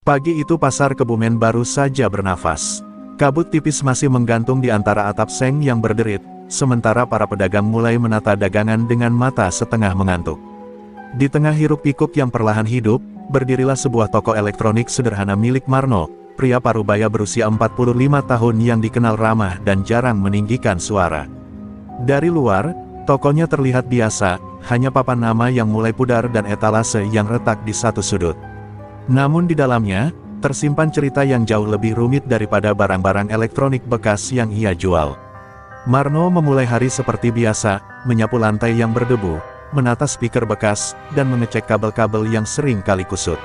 Pagi itu pasar Kebumen baru saja bernafas. Kabut tipis masih menggantung di antara atap seng yang berderit, sementara para pedagang mulai menata dagangan dengan mata setengah mengantuk. Di tengah hiruk-pikuk yang perlahan hidup, berdirilah sebuah toko elektronik sederhana milik Marno, pria parubaya berusia 45 tahun yang dikenal ramah dan jarang meninggikan suara. Dari luar, tokonya terlihat biasa, hanya papan nama yang mulai pudar dan etalase yang retak di satu sudut. Namun di dalamnya, tersimpan cerita yang jauh lebih rumit daripada barang-barang elektronik bekas yang ia jual. Marno memulai hari seperti biasa, menyapu lantai yang berdebu, menata speaker bekas, dan mengecek kabel-kabel yang sering kali kusut.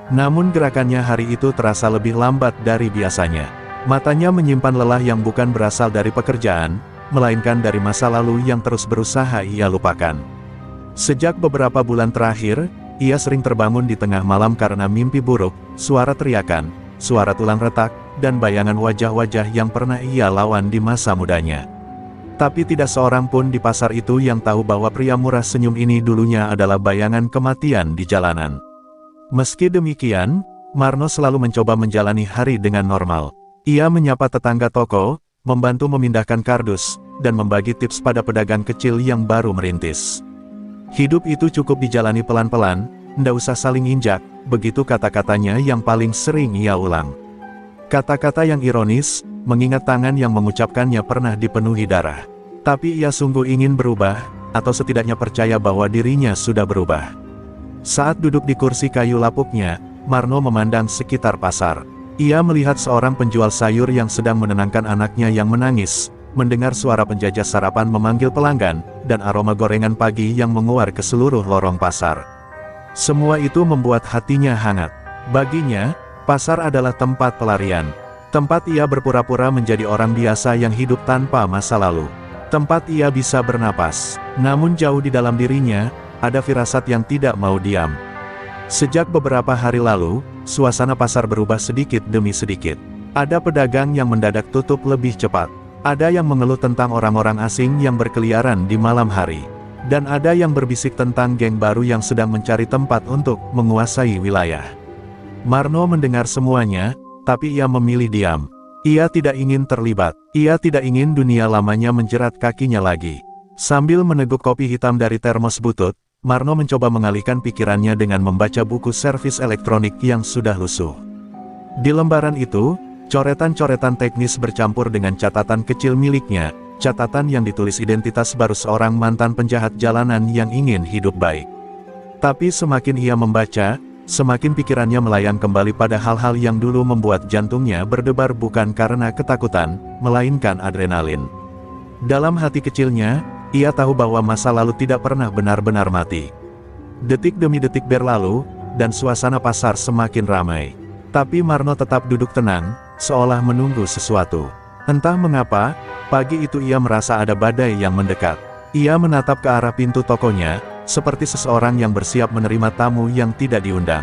Namun gerakannya hari itu terasa lebih lambat dari biasanya. Matanya menyimpan lelah yang bukan berasal dari pekerjaan, melainkan dari masa lalu yang terus berusaha ia lupakan. Sejak beberapa bulan terakhir, ia sering terbangun di tengah malam karena mimpi buruk, suara teriakan, suara tulang retak, dan bayangan wajah-wajah yang pernah ia lawan di masa mudanya. Tapi tidak seorang pun di pasar itu yang tahu bahwa pria murah senyum ini dulunya adalah bayangan kematian di jalanan. Meski demikian, Marno selalu mencoba menjalani hari dengan normal. Ia menyapa tetangga toko, membantu memindahkan kardus, dan membagi tips pada pedagang kecil yang baru merintis. Hidup itu cukup dijalani pelan-pelan, ndak usah saling injak, begitu kata-katanya yang paling sering ia ulang. Kata-kata yang ironis, mengingat tangan yang mengucapkannya pernah dipenuhi darah. Tapi ia sungguh ingin berubah, atau setidaknya percaya bahwa dirinya sudah berubah. Saat duduk di kursi kayu lapuknya, Marno memandang sekitar pasar. Ia melihat seorang penjual sayur yang sedang menenangkan anaknya yang menangis, mendengar suara penjajah sarapan memanggil pelanggan, dan aroma gorengan pagi yang menguar ke seluruh lorong pasar. Semua itu membuat hatinya hangat. Baginya, pasar adalah tempat pelarian. Tempat ia berpura-pura menjadi orang biasa yang hidup tanpa masa lalu. Tempat ia bisa bernapas. Namun jauh di dalam dirinya, ada firasat yang tidak mau diam. Sejak beberapa hari lalu, suasana pasar berubah sedikit demi sedikit. Ada pedagang yang mendadak tutup lebih cepat. Ada yang mengeluh tentang orang-orang asing yang berkeliaran di malam hari. Dan ada yang berbisik tentang geng baru yang sedang mencari tempat untuk menguasai wilayah. Marno mendengar semuanya, tapi ia memilih diam. Ia tidak ingin terlibat. Ia tidak ingin dunia lamanya menjerat kakinya lagi. Sambil meneguk kopi hitam dari termos butut, Marno mencoba mengalihkan pikirannya dengan membaca buku servis elektronik yang sudah lusuh. Di lembaran itu, coretan-coretan teknis bercampur dengan catatan kecil miliknya, catatan yang ditulis identitas baru seorang mantan penjahat jalanan yang ingin hidup baik. Tapi semakin ia membaca, semakin pikirannya melayang kembali pada hal-hal yang dulu membuat jantungnya berdebar bukan karena ketakutan, melainkan adrenalin. Dalam hati kecilnya, ia tahu bahwa masa lalu tidak pernah benar-benar mati. Detik demi detik berlalu, dan suasana pasar semakin ramai. Tapi Marno tetap duduk tenang, seolah menunggu sesuatu. Entah mengapa, pagi itu ia merasa ada badai yang mendekat. Ia menatap ke arah pintu tokonya, seperti seseorang yang bersiap menerima tamu yang tidak diundang.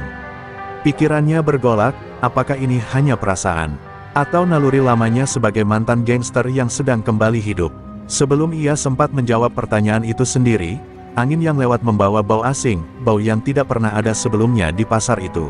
Pikirannya bergolak, apakah ini hanya perasaan? Atau naluri lamanya sebagai mantan gangster yang sedang kembali hidup? Sebelum ia sempat menjawab pertanyaan itu sendiri, angin yang lewat membawa bau asing, bau yang tidak pernah ada sebelumnya di pasar itu.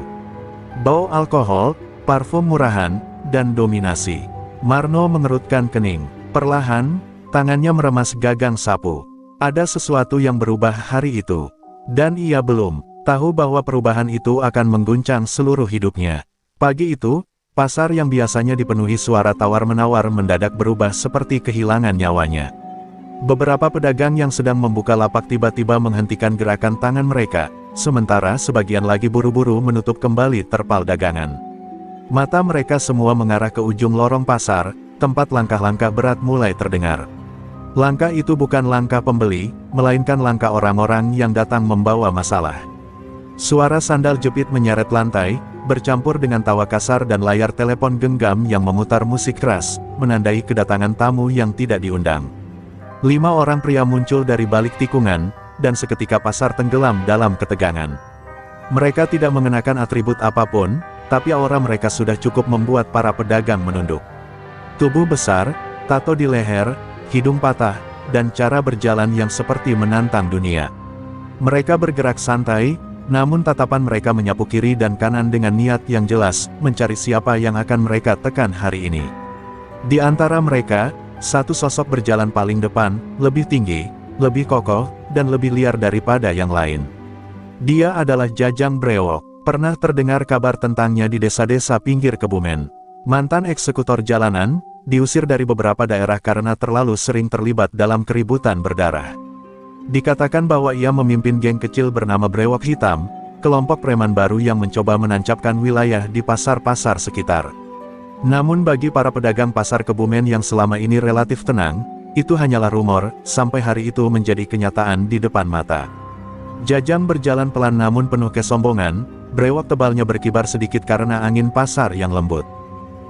Bau alkohol, parfum murahan, dan dominasi. Marno mengerutkan kening. Perlahan, tangannya meremas gagang sapu. Ada sesuatu yang berubah hari itu. Dan ia belum tahu bahwa perubahan itu akan mengguncang seluruh hidupnya. Pagi itu, pasar yang biasanya dipenuhi suara tawar-menawar mendadak berubah seperti kehilangan nyawanya. Beberapa pedagang yang sedang membuka lapak tiba-tiba menghentikan gerakan tangan mereka, sementara sebagian lagi buru-buru menutup kembali terpal dagangan. Mata mereka semua mengarah ke ujung lorong pasar, tempat langkah-langkah berat mulai terdengar. Langkah itu bukan langkah pembeli, melainkan langkah orang-orang yang datang membawa masalah. Suara sandal jepit menyeret lantai, bercampur dengan tawa kasar dan layar telepon genggam yang memutar musik keras, menandai kedatangan tamu yang tidak diundang. 5 orang pria muncul dari balik tikungan, dan seketika pasar tenggelam dalam ketegangan. Mereka tidak mengenakan atribut apapun, tapi aura mereka sudah cukup membuat para pedagang menunduk. Tubuh besar, tato di leher, hidung patah, dan cara berjalan yang seperti menantang dunia. Mereka bergerak santai, Namun tatapan mereka menyapu kiri dan kanan dengan niat yang jelas, mencari siapa yang akan mereka tekan hari ini. Di antara mereka, satu sosok berjalan paling depan, lebih tinggi, lebih kokoh, dan lebih liar daripada yang lain. Dia adalah Jajang Brewok. Pernah terdengar kabar tentangnya di desa-desa pinggir Kebumen. Mantan eksekutor jalanan, diusir dari beberapa daerah karena terlalu sering terlibat dalam keributan berdarah. Dikatakan bahwa ia memimpin geng kecil bernama Brewok Hitam, kelompok preman baru yang mencoba menancapkan wilayah di pasar-pasar sekitar. Namun bagi para pedagang pasar Kebumen yang selama ini relatif tenang, itu hanyalah rumor, sampai hari itu menjadi kenyataan di depan mata. Jajang berjalan pelan namun penuh kesombongan, brewok tebalnya berkibar sedikit karena angin pasar yang lembut.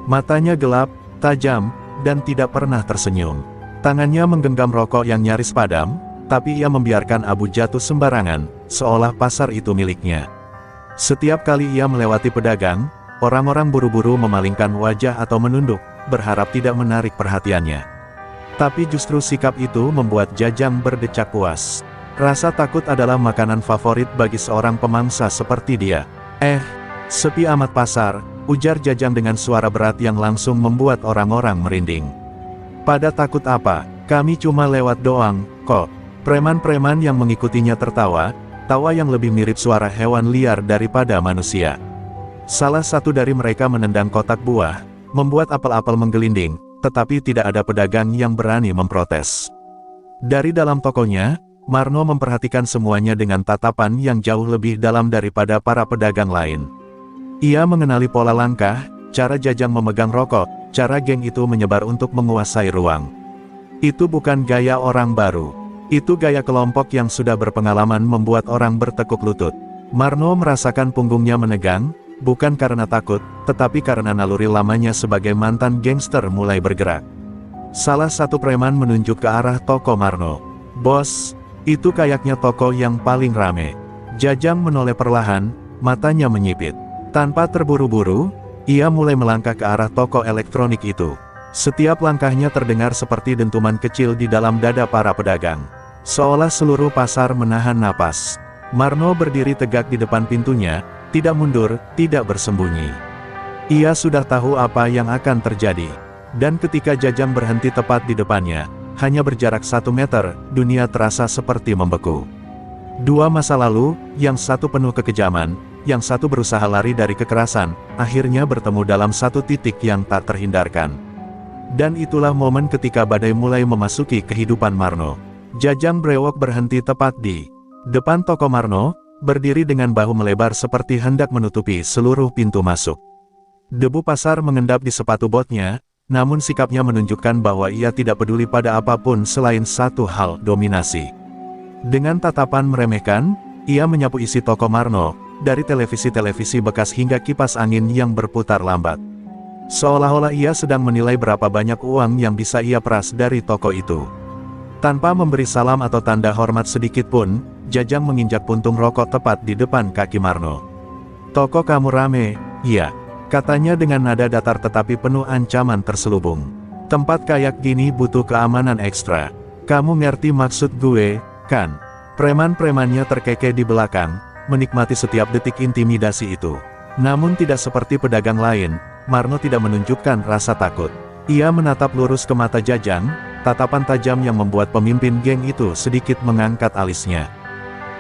Matanya gelap, tajam, dan tidak pernah tersenyum. Tangannya menggenggam rokok yang nyaris padam, tapi ia membiarkan abu jatuh sembarangan, seolah pasar itu miliknya. Setiap kali ia melewati pedagang, orang-orang buru-buru memalingkan wajah atau menunduk, berharap tidak menarik perhatiannya. Tapi justru sikap itu membuat Jajang berdecak puas. Rasa takut adalah makanan favorit bagi seorang pemangsa seperti dia. Sepi amat pasar, ujar Jajang dengan suara berat yang langsung membuat orang-orang merinding. Pada takut apa, kami cuma lewat doang, kok. Preman-preman yang mengikutinya tertawa, tawa yang lebih mirip suara hewan liar daripada manusia. Salah satu dari mereka menendang kotak buah, membuat apel-apel menggelinding, tetapi tidak ada pedagang yang berani memprotes. Dari dalam tokonya, Marno memperhatikan semuanya dengan tatapan yang jauh lebih dalam daripada para pedagang lain. Ia mengenali pola langkah, cara Jajang memegang rokok, cara geng itu menyebar untuk menguasai ruang. Itu bukan gaya orang baru. Itu gaya kelompok yang sudah berpengalaman membuat orang bertekuk lutut. Marno merasakan punggungnya menegang, bukan karena takut, tetapi karena naluri lamanya sebagai mantan gangster mulai bergerak. Salah satu preman menunjuk ke arah toko Marno. Bos, itu kayaknya toko yang paling rame. Jajang menoleh perlahan, matanya menyipit. Tanpa terburu-buru, ia mulai melangkah ke arah toko elektronik itu. Setiap langkahnya terdengar seperti dentuman kecil di dalam dada para pedagang. Seolah seluruh pasar menahan napas. Marno berdiri tegak di depan pintunya, tidak mundur, tidak bersembunyi. Ia sudah tahu apa yang akan terjadi. Dan ketika Jajang berhenti tepat di depannya, hanya berjarak 1 meter, dunia terasa seperti membeku. Dua masa lalu, yang satu penuh kekejaman, yang satu berusaha lari dari kekerasan, akhirnya bertemu dalam satu titik yang tak terhindarkan. Dan itulah momen ketika badai mulai memasuki kehidupan Marno. Jajang Brewok berhenti tepat di depan toko Marno, berdiri dengan bahu melebar seperti hendak menutupi seluruh pintu masuk. Debu pasar mengendap di sepatu botnya, namun sikapnya menunjukkan bahwa ia tidak peduli pada apapun selain satu hal, dominasi. Dengan tatapan meremehkan, ia menyapu isi toko Marno, dari televisi-televisi bekas hingga kipas angin yang berputar lambat. Seolah-olah ia sedang menilai berapa banyak uang yang bisa ia peras dari toko itu. Tanpa memberi salam atau tanda hormat sedikit pun, Jajang menginjak puntung rokok tepat di depan kaki Marno. "Toko kamu rame, iya," katanya dengan nada datar tetapi penuh ancaman terselubung. "Tempat kayak gini butuh keamanan ekstra. Kamu ngerti maksud gue, kan?" Preman-premannya terkekeh di belakang, menikmati setiap detik intimidasi itu. Namun tidak seperti pedagang lain, Marno tidak menunjukkan rasa takut. Ia menatap lurus ke mata Jajang, tatapan tajam yang membuat pemimpin geng itu sedikit mengangkat alisnya.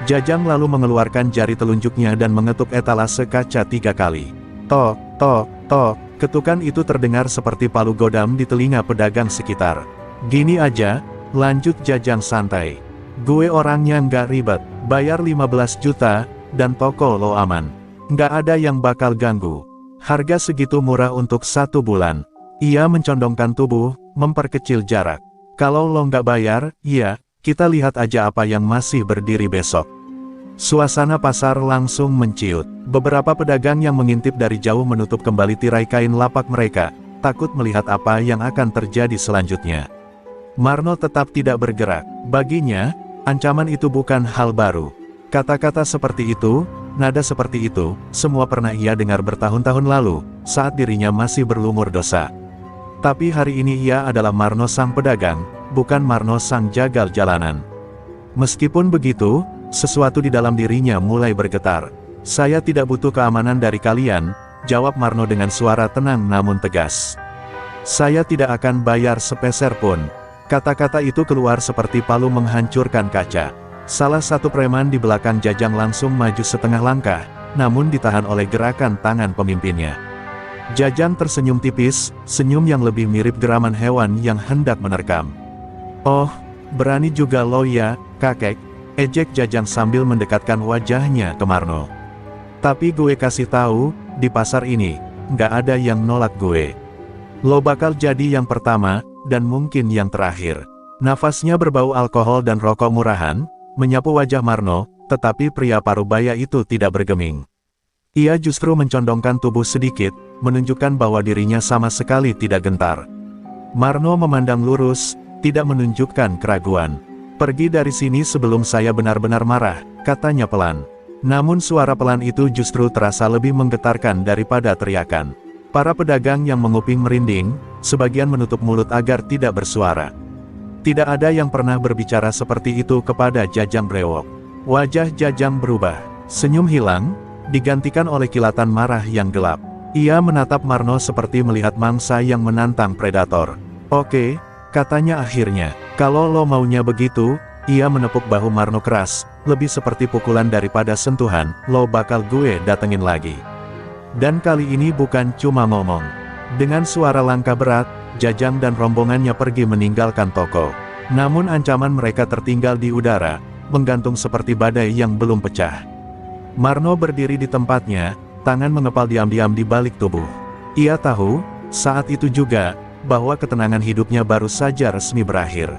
Jajang lalu mengeluarkan jari telunjuknya dan mengetuk etalase kaca 3 kali. Tok, tok, tok, ketukan itu terdengar seperti palu godam di telinga pedagang sekitar. "Gini aja," lanjut Jajang santai. "Gue orangnya nggak ribet, bayar 15 juta, dan toko lo aman. Nggak ada yang bakal ganggu. Harga segitu murah untuk 1 bulan. Ia mencondongkan tubuh, memperkecil jarak. "Kalau lo nggak bayar, ya, kita lihat aja apa yang masih berdiri besok." Suasana pasar langsung menciut. Beberapa pedagang yang mengintip dari jauh menutup kembali tirai kain lapak mereka, takut melihat apa yang akan terjadi selanjutnya. Marno tetap tidak bergerak. Baginya, ancaman itu bukan hal baru. Kata-kata seperti itu, nada seperti itu, semua pernah ia dengar bertahun-tahun lalu, saat dirinya masih berlumur dosa. Tapi hari ini ia adalah Marno sang pedagang, bukan Marno sang jagal jalanan. Meskipun begitu, sesuatu di dalam dirinya mulai bergetar. "Saya tidak butuh keamanan dari kalian," jawab Marno dengan suara tenang namun tegas. "Saya tidak akan bayar sepeser pun." Kata-kata itu keluar seperti palu menghancurkan kaca. Salah satu preman di belakang Jajang langsung maju setengah langkah, namun ditahan oleh gerakan tangan pemimpinnya. Jajang tersenyum tipis, senyum yang lebih mirip geraman hewan yang hendak menerkam. "Oh, berani juga lo ya, kakek," ejek Jajang sambil mendekatkan wajahnya ke Marno. "Tapi gue kasih tahu, di pasar ini, nggak ada yang nolak gue. Lo bakal jadi yang pertama, dan mungkin yang terakhir." Nafasnya berbau alkohol dan rokok murahan, menyapu wajah Marno, tetapi pria parubaya itu tidak bergeming. Ia justru mencondongkan tubuh sedikit, menunjukkan bahwa dirinya sama sekali tidak gentar. Marno memandang lurus, tidak menunjukkan keraguan. "Pergi dari sini sebelum saya benar-benar marah," katanya pelan. Namun suara pelan itu justru terasa lebih menggetarkan daripada teriakan. Para pedagang yang menguping merinding, sebagian menutup mulut agar tidak bersuara. Tidak ada yang pernah berbicara seperti itu kepada Jajang Brewok. Wajah Jajang berubah, senyum hilang, digantikan oleh kilatan marah yang gelap. Ia menatap Marno seperti melihat mangsa yang menantang predator. "Oke," katanya akhirnya, "kalau lo maunya begitu." Ia menepuk bahu Marno keras, lebih seperti pukulan daripada sentuhan. "Lo bakal gue datengin lagi. Dan kali ini bukan cuma ngomong." Dengan suara langkah berat, Jajang dan rombongannya pergi meninggalkan toko. Namun ancaman mereka tertinggal di udara, menggantung seperti badai yang belum pecah. Marno berdiri di tempatnya, tangan mengepal diam-diam di balik tubuh. Ia tahu, saat itu juga, bahwa ketenangan hidupnya baru saja resmi berakhir.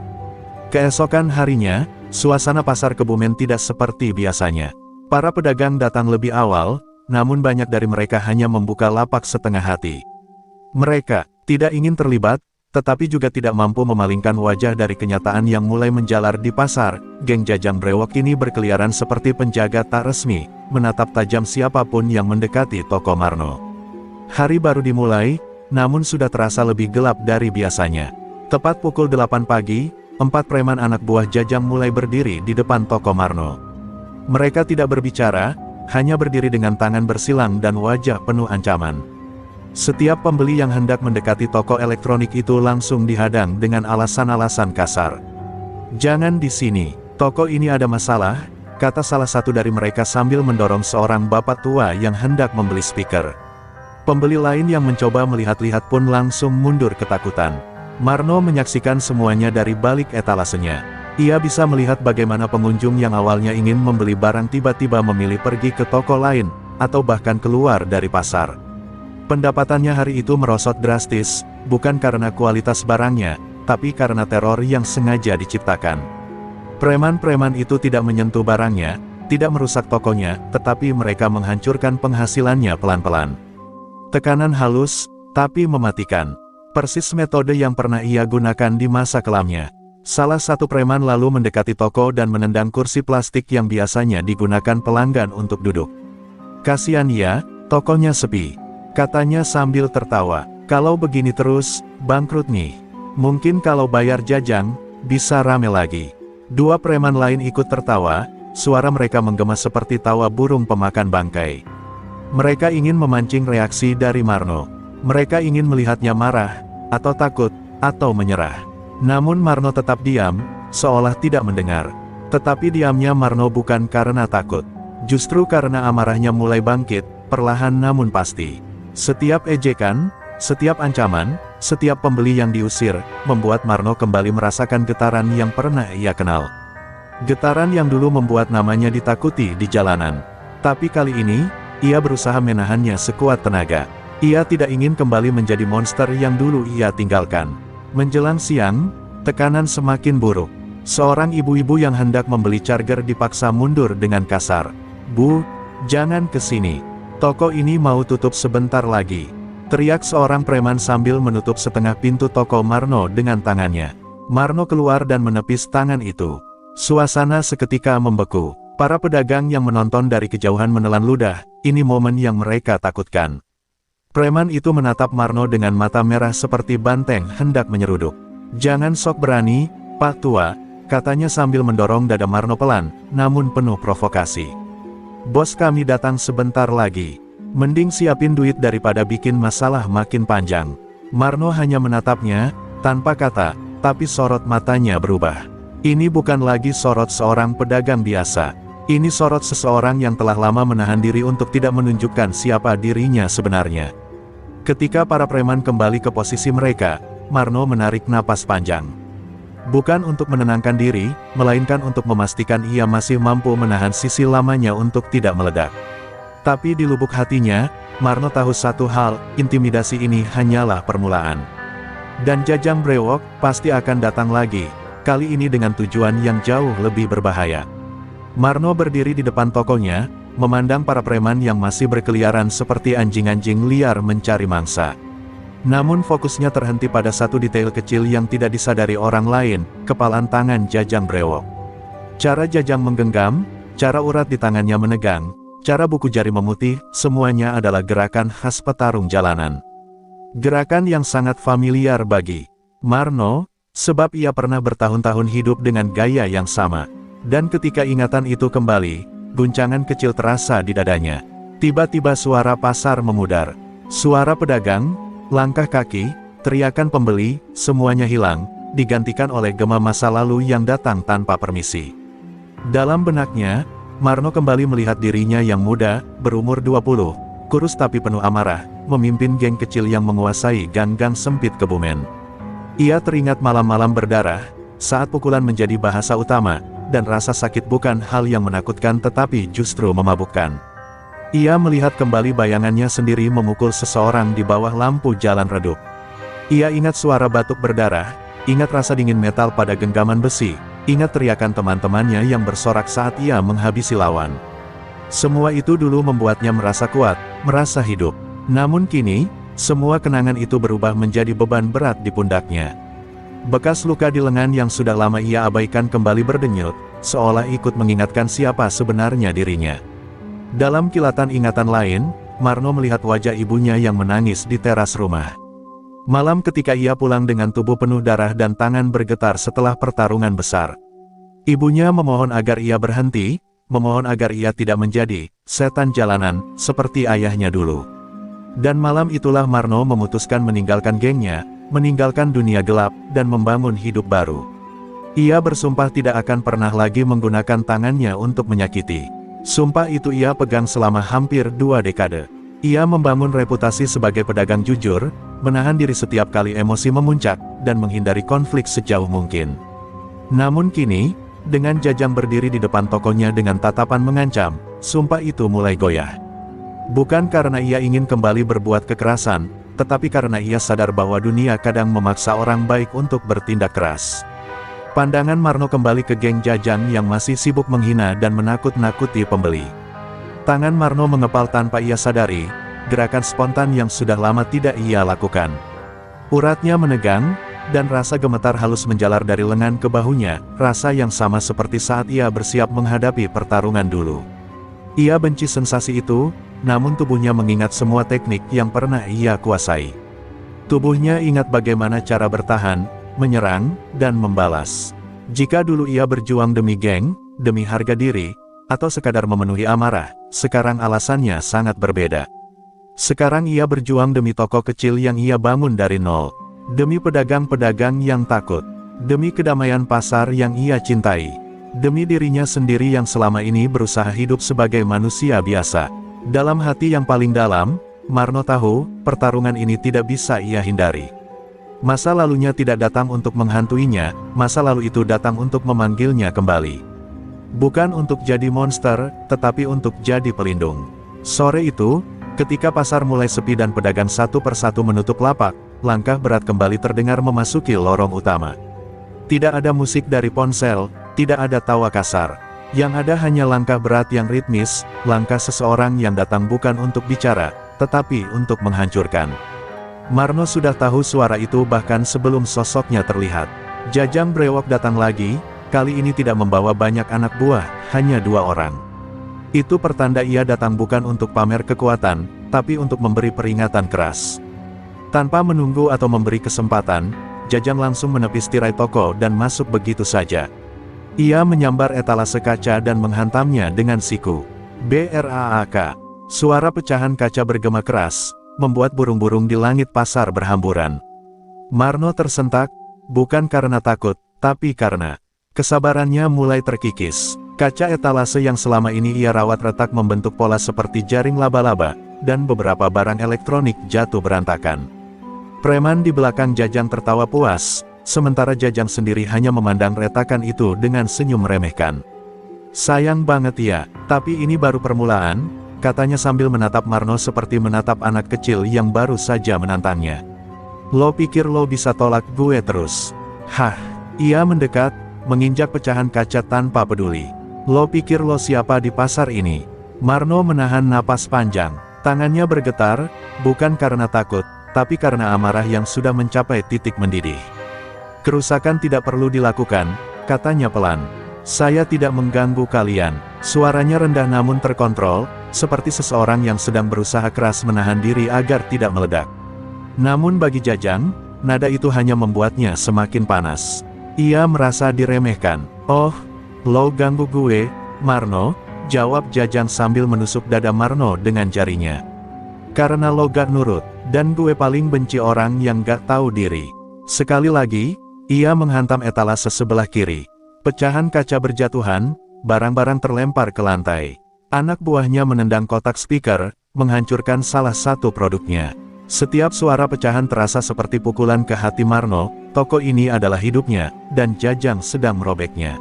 Keesokan harinya, suasana pasar Kebumen tidak seperti biasanya. Para pedagang datang lebih awal, namun banyak dari mereka hanya membuka lapak setengah hati. Mereka tidak ingin terlibat, tetapi juga tidak mampu memalingkan wajah dari kenyataan yang mulai menjalar di pasar. Geng Jajang Brewok ini berkeliaran seperti penjaga tak resmi, menatap tajam siapapun yang mendekati toko Marno. Hari baru dimulai, namun sudah terasa lebih gelap dari biasanya. Tepat pukul 8 pagi, 4 preman anak buah Jajang mulai berdiri di depan toko Marno. Mereka tidak berbicara, hanya berdiri dengan tangan bersilang dan wajah penuh ancaman. Setiap pembeli yang hendak mendekati toko elektronik itu langsung dihadang dengan alasan-alasan kasar. "Jangan di sini, toko ini ada masalah," kata salah satu dari mereka sambil mendorong seorang bapak tua yang hendak membeli speaker. Pembeli lain yang mencoba melihat-lihat pun langsung mundur ketakutan. Marno menyaksikan semuanya dari balik etalasenya. Ia bisa melihat bagaimana pengunjung yang awalnya ingin membeli barang tiba-tiba memilih pergi ke toko lain, atau bahkan keluar dari pasar. Pendapatannya hari itu merosot drastis, bukan karena kualitas barangnya, tapi karena teror yang sengaja diciptakan. Preman-preman itu tidak menyentuh barangnya, tidak merusak tokonya, tetapi mereka menghancurkan penghasilannya pelan-pelan. Tekanan halus, tapi mematikan. Persis metode yang pernah ia gunakan di masa kelamnya. Salah satu preman lalu mendekati toko dan menendang kursi plastik yang biasanya digunakan pelanggan untuk duduk. "Kasihan ya, tokonya sepi," katanya sambil tertawa. "Kalau begini terus, bangkrut nih. Mungkin kalau bayar Jajang, bisa rame lagi." Dua preman lain ikut tertawa, suara mereka menggema seperti tawa burung pemakan bangkai. Mereka ingin memancing reaksi dari Marno. Mereka ingin melihatnya marah, atau takut, atau menyerah. Namun Marno tetap diam, seolah tidak mendengar. Tetapi diamnya Marno bukan karena takut. Justru karena amarahnya mulai bangkit, perlahan namun pasti. Setiap ejekan, setiap ancaman, setiap pembeli yang diusir, membuat Marno kembali merasakan getaran yang pernah ia kenal. Getaran yang dulu membuat namanya ditakuti di jalanan. Tapi kali ini, ia berusaha menahannya sekuat tenaga. Ia tidak ingin kembali menjadi monster yang dulu ia tinggalkan. Menjelang siang, tekanan semakin buruk. Seorang ibu-ibu yang hendak membeli charger dipaksa mundur dengan kasar. "Bu, jangan ke sini. Toko ini mau tutup sebentar lagi," teriak seorang preman sambil menutup setengah pintu toko Marno dengan tangannya. Marno keluar dan menepis tangan itu. Suasana seketika membeku. Para pedagang yang menonton dari kejauhan menelan ludah, ini momen yang mereka takutkan. Preman itu menatap Marno dengan mata merah seperti banteng hendak menyeruduk. "Jangan sok berani, Pak Tua," katanya sambil mendorong dada Marno pelan, namun penuh provokasi. Bos kami datang sebentar lagi. Mending siapin duit daripada bikin masalah makin panjang. Marno hanya menatapnya, tanpa kata, tapi sorot matanya berubah. Ini bukan lagi sorot seorang pedagang biasa. Ini sorot seseorang yang telah lama menahan diri untuk tidak menunjukkan siapa dirinya sebenarnya. Ketika para preman kembali ke posisi mereka, Marno menarik napas panjang. Bukan untuk menenangkan diri, melainkan untuk memastikan ia masih mampu menahan sisi lamanya untuk tidak meledak. Tapi di lubuk hatinya, Marno tahu satu hal, intimidasi ini hanyalah permulaan. Dan Jajang Brewok pasti akan datang lagi, kali ini dengan tujuan yang jauh lebih berbahaya. Marno berdiri di depan tokonya, memandang para preman yang masih berkeliaran seperti anjing-anjing liar mencari mangsa. Namun fokusnya terhenti pada satu detail kecil yang tidak disadari orang lain, kepalan tangan Jajang Brewok. Cara Jajang menggenggam, cara urat di tangannya menegang, cara buku jari memutih, semuanya adalah gerakan khas petarung jalanan. Gerakan yang sangat familiar bagi Marno, sebab ia pernah bertahun-tahun hidup dengan gaya yang sama. Dan ketika ingatan itu kembali, guncangan kecil terasa di dadanya. Tiba-tiba suara pasar memudar. Suara pedagang, langkah kaki, teriakan pembeli, semuanya hilang, digantikan oleh gema masa lalu yang datang tanpa permisi. Dalam benaknya, Marno kembali melihat dirinya yang muda, berumur 20, kurus tapi penuh amarah, memimpin geng kecil yang menguasai gang-gang sempit Kebumen. Ia teringat malam-malam berdarah, saat pukulan menjadi bahasa utama, dan rasa sakit bukan hal yang menakutkan tetapi justru memabukkan. Ia melihat kembali bayangannya sendiri memukul seseorang di bawah lampu jalan redup. Ia ingat suara batuk berdarah, ingat rasa dingin metal pada genggaman besi, ingat teriakan teman-temannya yang bersorak saat ia menghabisi lawan. Semua itu dulu membuatnya merasa kuat, merasa hidup. Namun kini, semua kenangan itu berubah menjadi beban berat di pundaknya. Bekas luka di lengan yang sudah lama ia abaikan kembali berdenyut, seolah ikut mengingatkan siapa sebenarnya dirinya. Dalam kilatan ingatan lain, Marno melihat wajah ibunya yang menangis di teras rumah. Malam ketika ia pulang dengan tubuh penuh darah dan tangan bergetar setelah pertarungan besar. Ibunya memohon agar ia berhenti, memohon agar ia tidak menjadi setan jalanan, seperti ayahnya dulu. Dan malam itulah Marno memutuskan meninggalkan gengnya, meninggalkan dunia gelap, dan membangun hidup baru. Ia bersumpah tidak akan pernah lagi menggunakan tangannya untuk menyakiti. Sumpah itu ia pegang selama hampir 2 dekade. Ia membangun reputasi sebagai pedagang jujur, menahan diri setiap kali emosi memuncak, dan menghindari konflik sejauh mungkin. Namun kini, dengan Jajang berdiri di depan tokonya dengan tatapan mengancam, sumpah itu mulai goyah. Bukan karena ia ingin kembali berbuat kekerasan, tetapi karena ia sadar bahwa dunia kadang memaksa orang baik untuk bertindak keras. Pandangan Marno kembali ke geng Jajang yang masih sibuk menghina dan menakut-nakuti pembeli. Tangan Marno mengepal tanpa ia sadari, gerakan spontan yang sudah lama tidak ia lakukan. Uratnya menegang, dan rasa gemetar halus menjalar dari lengan ke bahunya, rasa yang sama seperti saat ia bersiap menghadapi pertarungan dulu. Ia benci sensasi itu, namun tubuhnya mengingat semua teknik yang pernah ia kuasai. Tubuhnya ingat bagaimana cara bertahan, menyerang, dan membalas. Jika dulu ia berjuang demi geng, demi harga diri, atau sekadar memenuhi amarah, sekarang alasannya sangat berbeda. Sekarang ia berjuang demi toko kecil yang ia bangun dari nol, demi pedagang-pedagang yang takut, demi kedamaian pasar yang ia cintai, demi dirinya sendiri yang selama ini berusaha hidup sebagai manusia biasa. Dalam hati yang paling dalam, Marno tahu, pertarungan ini tidak bisa ia hindari. Masa lalunya tidak datang untuk menghantuinya, masa lalu itu datang untuk memanggilnya kembali. Bukan untuk jadi monster, tetapi untuk jadi pelindung. Sore itu, ketika pasar mulai sepi dan pedagang satu persatu menutup lapak, langkah berat kembali terdengar memasuki lorong utama. Tidak ada musik dari ponsel, tidak ada tawa kasar. Yang ada hanya langkah berat yang ritmis, langkah seseorang yang datang bukan untuk bicara, tetapi untuk menghancurkan. Marno sudah tahu suara itu bahkan sebelum sosoknya terlihat. Jajang Brewok datang lagi, kali ini tidak membawa banyak anak buah, hanya 2 orang. Itu pertanda ia datang bukan untuk pamer kekuatan, tapi untuk memberi peringatan keras. Tanpa menunggu atau memberi kesempatan, Jajang langsung menepis tirai toko dan masuk begitu saja. Ia menyambar etalase kaca dan menghantamnya dengan siku. Brak. Suara pecahan kaca bergema keras, membuat burung-burung di langit pasar berhamburan. Marno tersentak, bukan karena takut, tapi karena kesabarannya mulai terkikis. Kaca etalase yang selama ini ia rawat retak membentuk pola seperti jaring laba-laba, dan beberapa barang elektronik jatuh berantakan. Preman di belakang Jajang tertawa puas, sementara Jajang sendiri hanya memandang retakan itu dengan senyum meremehkan. Sayang banget ya, tapi ini baru permulaan, katanya sambil menatap Marno seperti menatap anak kecil yang baru saja menantangnya. Lo pikir lo bisa tolak gue terus? Hah, ia mendekat, menginjak pecahan kaca tanpa peduli. Lo pikir lo siapa di pasar ini? Marno menahan napas panjang, tangannya bergetar, bukan karena takut, tapi karena amarah yang sudah mencapai titik mendidih. Kerusakan tidak perlu dilakukan, katanya pelan. Saya tidak mengganggu kalian. Suaranya rendah namun terkontrol, seperti seseorang yang sedang berusaha keras menahan diri agar tidak meledak. Namun bagi Jajang, nada itu hanya membuatnya semakin panas. Ia merasa diremehkan. Oh, lo ganggu gue, Marno, jawab Jajang sambil menusuk dada Marno dengan jarinya. Karena lo gak nurut, dan gue paling benci orang yang gak tahu diri. Sekali lagi, ia menghantam etalase sebelah kiri. Pecahan kaca berjatuhan, barang-barang terlempar ke lantai. Anak buahnya menendang kotak speaker, menghancurkan salah satu produknya. Setiap suara pecahan terasa seperti pukulan ke hati Marno, toko ini adalah hidupnya, dan Jajang sedang merobeknya.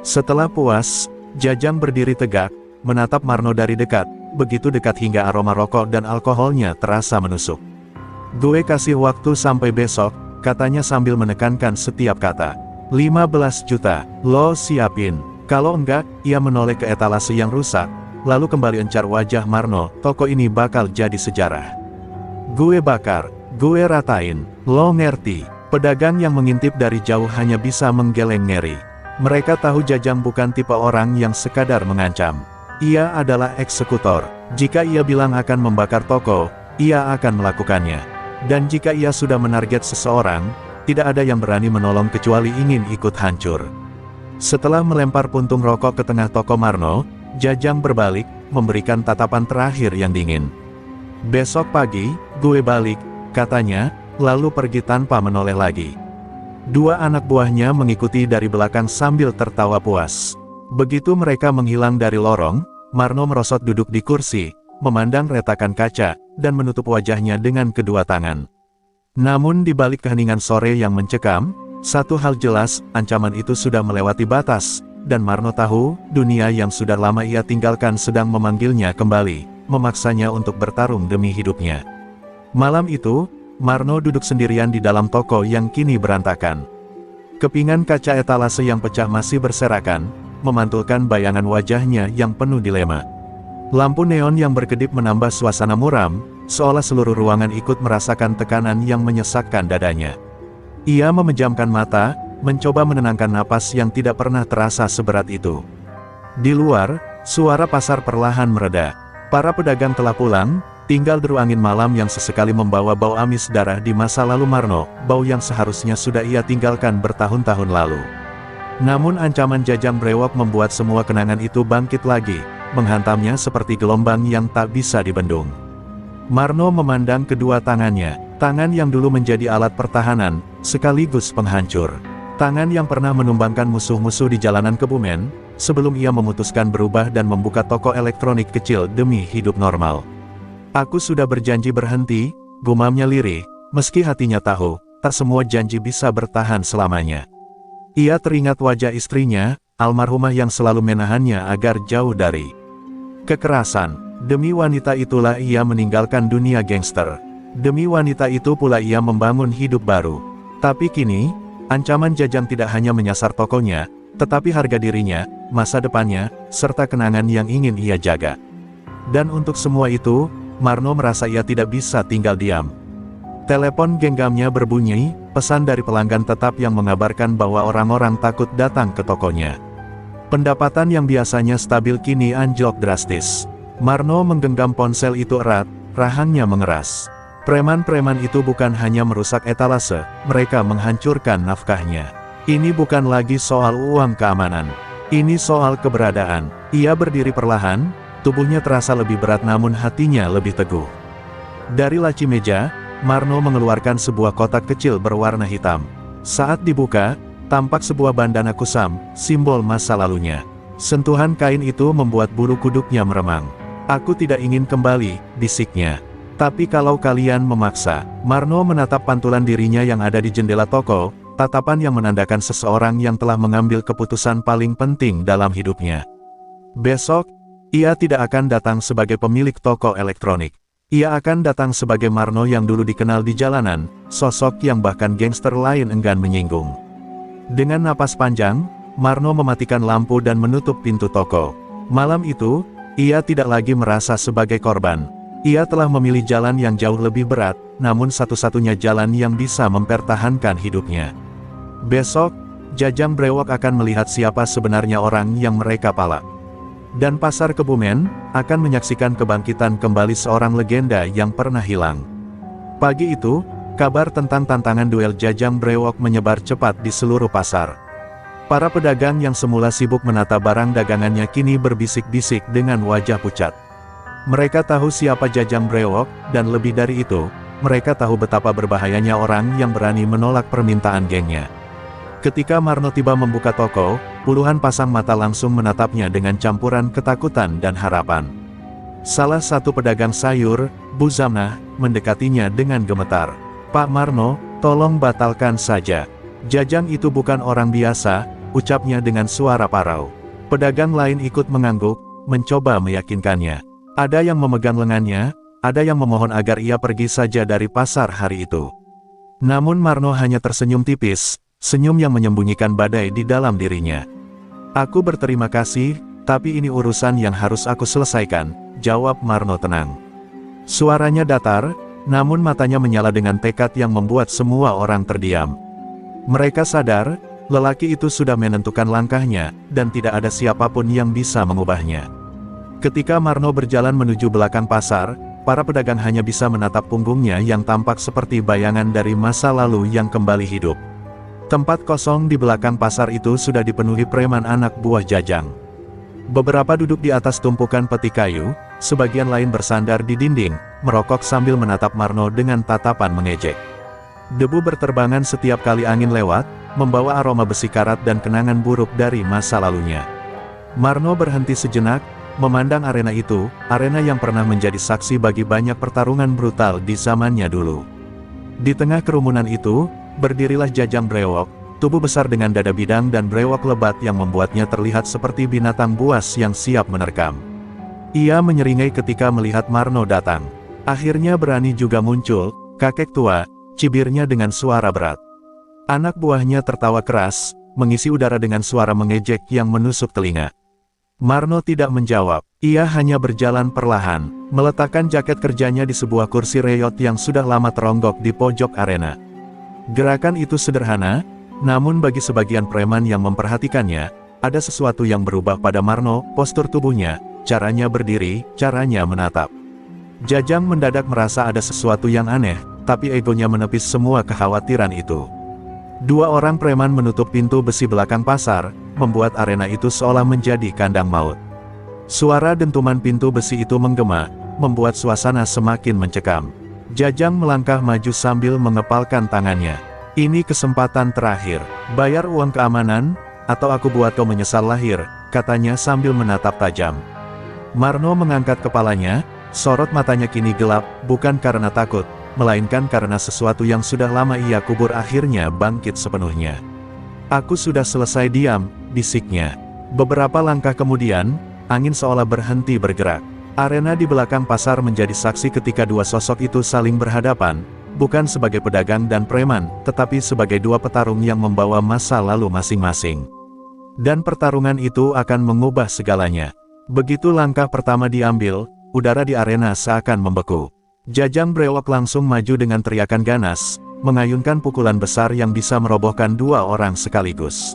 Setelah puas, Jajang berdiri tegak, menatap Marno dari dekat, begitu dekat hingga aroma rokok dan alkoholnya terasa menusuk. Gue kasih waktu sampai besok, katanya sambil menekankan setiap kata. 15 juta, lo siapin. Kalau enggak, ia menoleh ke etalase yang rusak, lalu kembali encar wajah Marno, toko ini bakal jadi sejarah. Gue bakar, gue ratain, lo ngerti. Pedagang yang mengintip dari jauh hanya bisa menggeleng ngeri. Mereka tahu Jajang bukan tipe orang yang sekadar mengancam. Ia adalah eksekutor. Jika ia bilang akan membakar toko, ia akan melakukannya. Dan jika ia sudah menarget seseorang, tidak ada yang berani menolong kecuali ingin ikut hancur. Setelah melempar puntung rokok ke tengah toko Marno, Jajang berbalik, memberikan tatapan terakhir yang dingin. Besok pagi, gue balik, katanya, lalu pergi tanpa menoleh lagi. Dua anak buahnya mengikuti dari belakang sambil tertawa puas. Begitu mereka menghilang dari lorong, Marno merosot duduk di kursi, memandang retakan kaca, dan menutup wajahnya dengan kedua tangan. Namun di balik keheningan sore yang mencekam, satu hal jelas, ancaman itu sudah melewati batas, dan Marno tahu, dunia yang sudah lama ia tinggalkan sedang memanggilnya kembali, memaksanya untuk bertarung demi hidupnya. Malam itu, Marno duduk sendirian di dalam toko yang kini berantakan. Kepingan kaca etalase yang pecah masih berserakan, memantulkan bayangan wajahnya yang penuh dilema. Lampu neon yang berkedip menambah suasana muram, seolah seluruh ruangan ikut merasakan tekanan yang menyesakkan dadanya. Ia memejamkan mata, mencoba menenangkan napas yang tidak pernah terasa seberat itu. Di luar, suara pasar perlahan mereda. Para pedagang telah pulang, tinggal deru angin malam yang sesekali membawa bau amis darah di masa lalu Marno, bau yang seharusnya sudah ia tinggalkan bertahun-tahun lalu. Namun ancaman Jajang brewok membuat semua kenangan itu bangkit lagi, menghantamnya seperti gelombang yang tak bisa dibendung. Marno memandang kedua tangannya, tangan yang dulu menjadi alat pertahanan, sekaligus penghancur. Tangan yang pernah menumbangkan musuh-musuh di jalanan Kebumen, sebelum ia memutuskan berubah dan membuka toko elektronik kecil demi hidup normal. Aku sudah berjanji berhenti, gumamnya lirih, meski hatinya tahu, tak semua janji bisa bertahan selamanya. Ia teringat wajah istrinya, almarhumah yang selalu menahannya agar jauh dari kekerasan. Demi wanita itulah ia meninggalkan dunia gangster. Demi wanita itu pula ia membangun hidup baru. Tapi kini, ancaman Jajang tidak hanya menyasar tokonya, tetapi harga dirinya, masa depannya, serta kenangan yang ingin ia jaga. Dan untuk semua itu, Marno merasa ia tidak bisa tinggal diam. Telepon genggamnya berbunyi, pesan dari pelanggan tetap yang mengabarkan bahwa orang-orang takut datang ke tokonya. Pendapatan yang biasanya stabil kini anjlok drastis. Marno menggenggam ponsel itu erat, rahangnya mengeras. Preman-preman itu bukan hanya merusak etalase, mereka menghancurkan nafkahnya. Ini bukan lagi soal uang keamanan. Ini soal keberadaan. Ia berdiri perlahan, tubuhnya terasa lebih berat namun hatinya lebih teguh. Dari laci meja, Marno mengeluarkan sebuah kotak kecil berwarna hitam. Saat dibuka, tampak sebuah bandana kusam, simbol masa lalunya. Sentuhan kain itu membuat bulu kuduknya meremang. "Aku tidak ingin kembali," bisiknya. "Tapi kalau kalian memaksa." Marno menatap pantulan dirinya yang ada di jendela toko, tatapan yang menandakan seseorang yang telah mengambil keputusan paling penting dalam hidupnya. Besok, ia tidak akan datang sebagai pemilik toko elektronik. Ia akan datang sebagai Marno yang dulu dikenal di jalanan, sosok yang bahkan gangster lain enggan menyinggung. Dengan napas panjang, Marno mematikan lampu dan menutup pintu toko. Malam itu, ia tidak lagi merasa sebagai korban. Ia telah memilih jalan yang jauh lebih berat, namun satu-satunya jalan yang bisa mempertahankan hidupnya. Besok, Jajang Brewok akan melihat siapa sebenarnya orang yang mereka palak. Dan pasar Kebumen akan menyaksikan kebangkitan kembali seorang legenda yang pernah hilang. Pagi itu, kabar tentang tantangan duel Jajang Brewok menyebar cepat di seluruh pasar. Para pedagang yang semula sibuk menata barang dagangannya kini berbisik-bisik dengan wajah pucat. Mereka tahu siapa Jajang Brewok, dan lebih dari itu, mereka tahu betapa berbahayanya orang yang berani menolak permintaan gengnya. Ketika Marno tiba membuka toko, puluhan pasang mata langsung menatapnya dengan campuran ketakutan dan harapan. Salah satu pedagang sayur, Bu Zamnah, mendekatinya dengan gemetar. "Pak Marno, tolong batalkan saja. Jajang itu bukan orang biasa," ucapnya dengan suara parau. Pedagang lain ikut mengangguk, mencoba meyakinkannya. Ada yang memegang lengannya, ada yang memohon agar ia pergi saja dari pasar hari itu. Namun Marno hanya tersenyum tipis, senyum yang menyembunyikan badai di dalam dirinya. "Aku berterima kasih, tapi ini urusan yang harus aku selesaikan," jawab Marno tenang. Suaranya datar, namun matanya menyala dengan tekad yang membuat semua orang terdiam. Mereka sadar, lelaki itu sudah menentukan langkahnya, dan tidak ada siapapun yang bisa mengubahnya. Ketika Marno berjalan menuju belakang pasar, para pedagang hanya bisa menatap punggungnya yang tampak seperti bayangan dari masa lalu yang kembali hidup. Tempat kosong di belakang pasar itu sudah dipenuhi preman anak buah Jajang. Beberapa duduk di atas tumpukan peti kayu, sebagian lain bersandar di dinding, merokok sambil menatap Marno dengan tatapan mengejek. Debu berterbangan setiap kali angin lewat, membawa aroma besi karat dan kenangan buruk dari masa lalunya. Marno berhenti sejenak, memandang arena itu, arena yang pernah menjadi saksi bagi banyak pertarungan brutal di zamannya dulu. Di tengah kerumunan itu, berdirilah Jajang Brewok, tubuh besar dengan dada bidang dan brewok lebat yang membuatnya terlihat seperti binatang buas yang siap menerkam. Ia menyeringai ketika melihat Marno datang. Akhirnya berani juga muncul, kakek tua, cibirnya dengan suara berat. Anak buahnya tertawa keras, mengisi udara dengan suara mengejek yang menusuk telinga. Marno tidak menjawab, ia hanya berjalan perlahan, meletakkan jaket kerjanya di sebuah kursi reyot yang sudah lama teronggok di pojok arena. Gerakan itu sederhana, namun bagi sebagian preman yang memperhatikannya, ada sesuatu yang berubah pada Marno, postur tubuhnya, caranya berdiri, caranya menatap. Jajang mendadak merasa ada sesuatu yang aneh, tapi egonya menepis semua kekhawatiran itu. Dua orang preman menutup pintu besi belakang pasar, membuat arena itu seolah menjadi kandang maut. Suara dentuman pintu besi itu menggema, membuat suasana semakin mencekam. Jajang melangkah maju sambil mengepalkan tangannya. "Ini kesempatan terakhir. Bayar uang keamanan, atau aku buat kau menyesal lahir," katanya sambil menatap tajam. Marno mengangkat kepalanya, sorot matanya kini gelap, bukan karena takut, melainkan karena sesuatu yang sudah lama ia kubur akhirnya bangkit sepenuhnya. "Aku sudah selesai diam," bisiknya. Beberapa langkah kemudian, angin seolah berhenti bergerak. Arena di belakang pasar menjadi saksi ketika dua sosok itu saling berhadapan, bukan sebagai pedagang dan preman, tetapi sebagai dua petarung yang membawa masa lalu masing-masing. Dan pertarungan itu akan mengubah segalanya. Begitu langkah pertama diambil, udara di arena seakan membeku. Jajang Brewok langsung maju dengan teriakan ganas, mengayunkan pukulan besar yang bisa merobohkan dua orang sekaligus.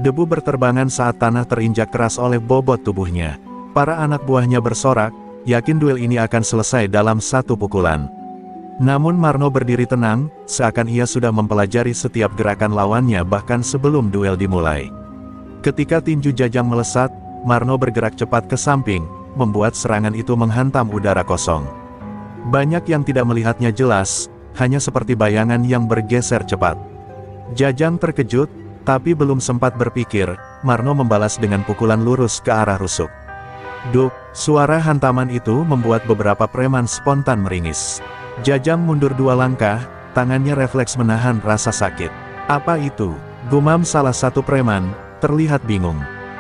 Debu berterbangan saat tanah terinjak keras oleh bobot tubuhnya. Para anak buahnya bersorak, yakin duel ini akan selesai dalam satu pukulan. Namun Marno berdiri tenang, seakan ia sudah mempelajari setiap gerakan lawannya bahkan sebelum duel dimulai. Ketika tinju Jajang melesat, Marno bergerak cepat ke samping, membuat serangan itu menghantam udara kosong. Banyak yang tidak melihatnya jelas, hanya seperti bayangan yang bergeser cepat. Jajang terkejut, tapi belum sempat berpikir, Marno membalas dengan pukulan lurus ke arah rusuk. Duk, suara hantaman itu membuat beberapa preman spontan meringis. Jajang mundur 2 langkah, tangannya refleks menahan rasa sakit. Apa itu? Gumam salah satu preman, terlihat bingung.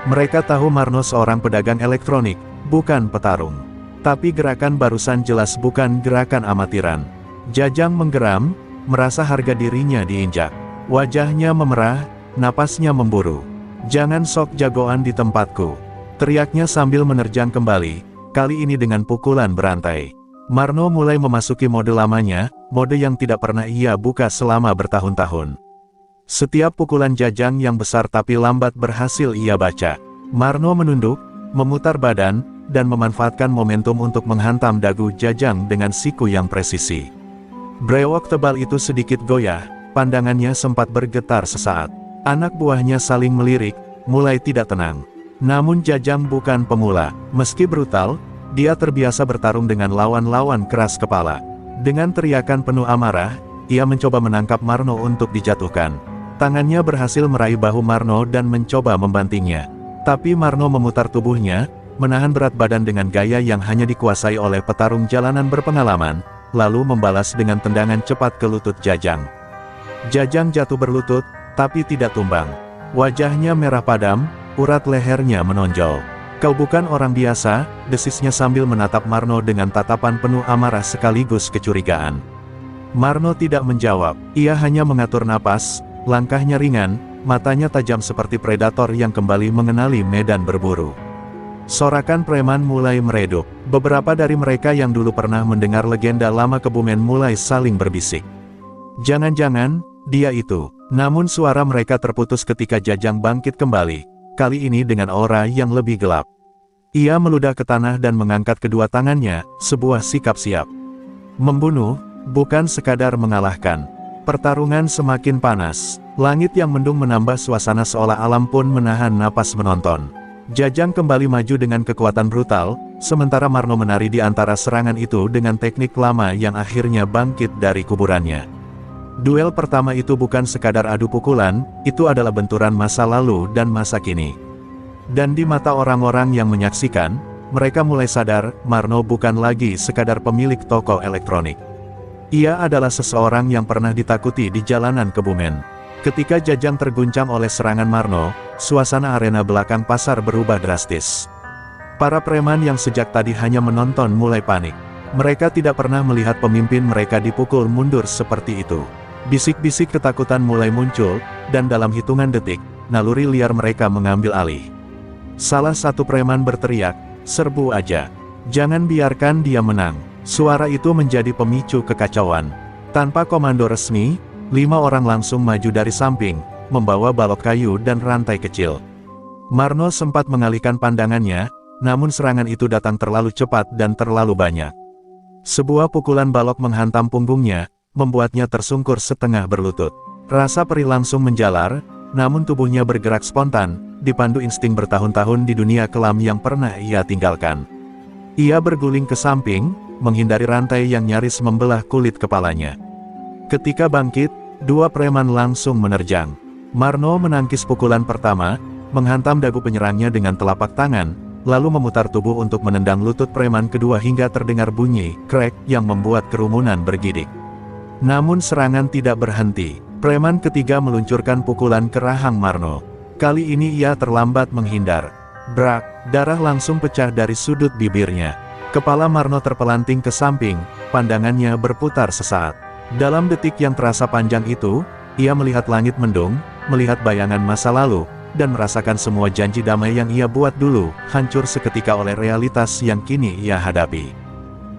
Mereka tahu Marno seorang pedagang elektronik, bukan petarung. Tapi gerakan barusan jelas bukan gerakan amatiran. Jajang menggeram, merasa harga dirinya diinjak. Wajahnya memerah, napasnya memburu. "Jangan sok jagoan di tempatku," teriaknya sambil menerjang kembali, kali ini dengan pukulan berantai. Marno mulai memasuki mode lamanya, mode yang tidak pernah ia buka selama bertahun-tahun. Setiap pukulan Jajang yang besar tapi lambat berhasil ia baca. Marno menunduk, memutar badan, dan memanfaatkan momentum untuk menghantam dagu Jajang dengan siku yang presisi. Brewok tebal itu sedikit goyah, pandangannya sempat bergetar sesaat. Anak buahnya saling melirik, mulai tidak tenang. Namun Jajang bukan pemula, meski brutal, dia terbiasa bertarung dengan lawan-lawan keras kepala. Dengan teriakan penuh amarah, ia mencoba menangkap Marno untuk dijatuhkan. Tangannya berhasil meraih bahu Marno dan mencoba membantingnya. Tapi Marno memutar tubuhnya, menahan berat badan dengan gaya yang hanya dikuasai oleh petarung jalanan berpengalaman, lalu membalas dengan tendangan cepat ke lutut Jajang. Jajang jatuh berlutut, tapi tidak tumbang. Wajahnya merah padam, urat lehernya menonjol. "Kau bukan orang biasa," desisnya sambil menatap Marno dengan tatapan penuh amarah sekaligus kecurigaan. Marno tidak menjawab, ia hanya mengatur napas, langkahnya ringan, matanya tajam seperti predator yang kembali mengenali medan berburu. Sorakan preman mulai meredup. Beberapa dari mereka yang dulu pernah mendengar legenda lama Kebumen mulai saling berbisik. Jangan-jangan, dia itu. Namun suara mereka terputus ketika Jajang bangkit kembali. Kali ini dengan aura yang lebih gelap. Ia meludah ke tanah dan mengangkat kedua tangannya, sebuah sikap siap. Membunuh, bukan sekadar mengalahkan. Pertarungan semakin panas. Langit yang mendung menambah suasana seolah alam pun menahan napas menonton. Jajang kembali maju dengan kekuatan brutal, sementara Marno menari di antara serangan itu dengan teknik lama yang akhirnya bangkit dari kuburannya. Duel pertama itu bukan sekadar adu pukulan, itu adalah benturan masa lalu dan masa kini. Dan di mata orang-orang yang menyaksikan, mereka mulai sadar, Marno bukan lagi sekadar pemilik toko elektronik. Ia adalah seseorang yang pernah ditakuti di jalanan Kebumen. Ketika Jajang terguncang oleh serangan Marno, suasana arena belakang pasar berubah drastis. Para preman yang sejak tadi hanya menonton mulai panik. Mereka tidak pernah melihat pemimpin mereka dipukul mundur seperti itu. Bisik-bisik ketakutan mulai muncul, dan dalam hitungan detik, naluri liar mereka mengambil alih. Salah satu preman berteriak, "Serbu aja. Jangan biarkan dia menang." Suara itu menjadi pemicu kekacauan. Tanpa komando resmi, 5 orang langsung maju dari samping, membawa balok kayu dan rantai kecil. Marno sempat mengalihkan pandangannya, namun serangan itu datang terlalu cepat dan terlalu banyak. Sebuah pukulan balok menghantam punggungnya, membuatnya tersungkur setengah berlutut. Rasa perih langsung menjalar, namun tubuhnya bergerak spontan, dipandu insting bertahun-tahun di dunia kelam yang pernah ia tinggalkan. Ia berguling ke samping, menghindari rantai yang nyaris membelah kulit kepalanya. Ketika bangkit, 2 preman langsung menerjang. Marno menangkis pukulan pertama, menghantam dagu penyerangnya dengan telapak tangan, lalu memutar tubuh untuk menendang lutut preman kedua hingga terdengar bunyi krek yang membuat kerumunan bergidik. Namun serangan tidak berhenti. Preman ketiga meluncurkan pukulan ke rahang Marno. Kali ini ia terlambat menghindar. Brak, darah langsung pecah dari sudut bibirnya. Kepala Marno terpelanting ke samping, pandangannya berputar sesaat. Dalam detik yang terasa panjang itu, ia melihat langit mendung, melihat bayangan masa lalu, dan merasakan semua janji damai yang ia buat dulu, hancur seketika oleh realitas yang kini ia hadapi.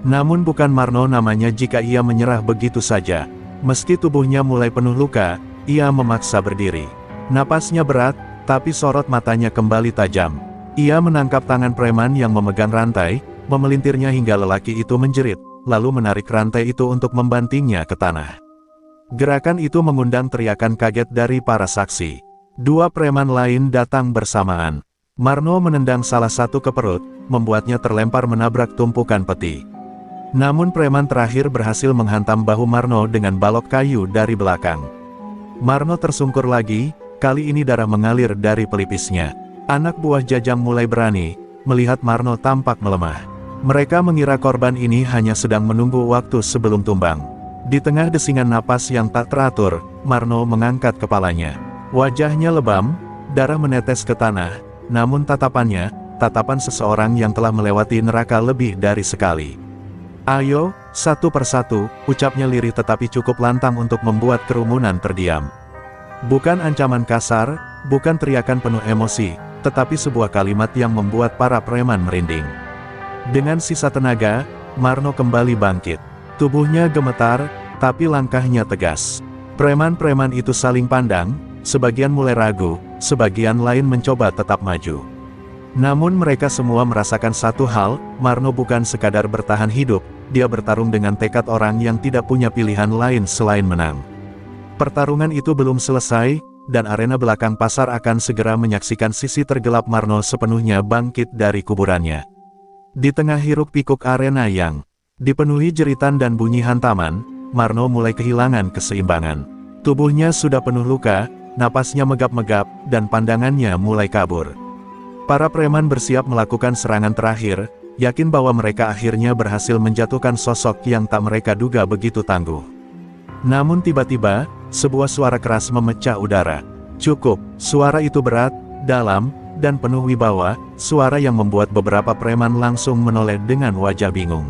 Namun bukan Marno namanya jika ia menyerah begitu saja. Meski tubuhnya mulai penuh luka, ia memaksa berdiri. Napasnya berat, tapi sorot matanya kembali tajam. Ia menangkap tangan preman yang memegang rantai, memelintirnya hingga lelaki itu menjerit, lalu menarik rantai itu untuk membantingnya ke tanah. Gerakan itu mengundang teriakan kaget dari para saksi. Dua preman lain datang bersamaan. Marno menendang salah satu ke perut, membuatnya terlempar menabrak tumpukan peti. Namun preman terakhir berhasil menghantam bahu Marno dengan balok kayu dari belakang. Marno tersungkur lagi, kali ini darah mengalir dari pelipisnya. Anak buah Jajang mulai berani, melihat Marno tampak melemah. Mereka mengira korban ini hanya sedang menunggu waktu sebelum tumbang. Di tengah desingan napas yang tak teratur, Marno mengangkat kepalanya. Wajahnya lebam, darah menetes ke tanah, namun tatapan seseorang yang telah melewati neraka lebih dari sekali. "Ayo, satu persatu," ucapnya lirih tetapi cukup lantang untuk membuat kerumunan terdiam. Bukan ancaman kasar, bukan teriakan penuh emosi, tetapi sebuah kalimat yang membuat para preman merinding. Dengan sisa tenaga, Marno kembali bangkit. Tubuhnya gemetar, tapi langkahnya tegas. Preman-preman itu saling pandang, sebagian mulai ragu, sebagian lain mencoba tetap maju. Namun mereka semua merasakan satu hal, Marno bukan sekadar bertahan hidup, dia bertarung dengan tekad orang yang tidak punya pilihan lain selain menang. Pertarungan itu belum selesai, dan arena belakang pasar akan segera menyaksikan sisi tergelap Marno sepenuhnya bangkit dari kuburannya. Di tengah hiruk-pikuk arena yang dipenuhi jeritan dan bunyi hantaman, Marno mulai kehilangan keseimbangan. Tubuhnya sudah penuh luka, napasnya megap-megap, dan pandangannya mulai kabur. Para preman bersiap melakukan serangan terakhir, yakin bahwa mereka akhirnya berhasil menjatuhkan sosok yang tak mereka duga begitu tangguh. Namun tiba-tiba, sebuah suara keras memecah udara. Cukup, suara itu berat, dalam, dan penuh wibawa, suara yang membuat beberapa preman langsung menoleh dengan wajah bingung.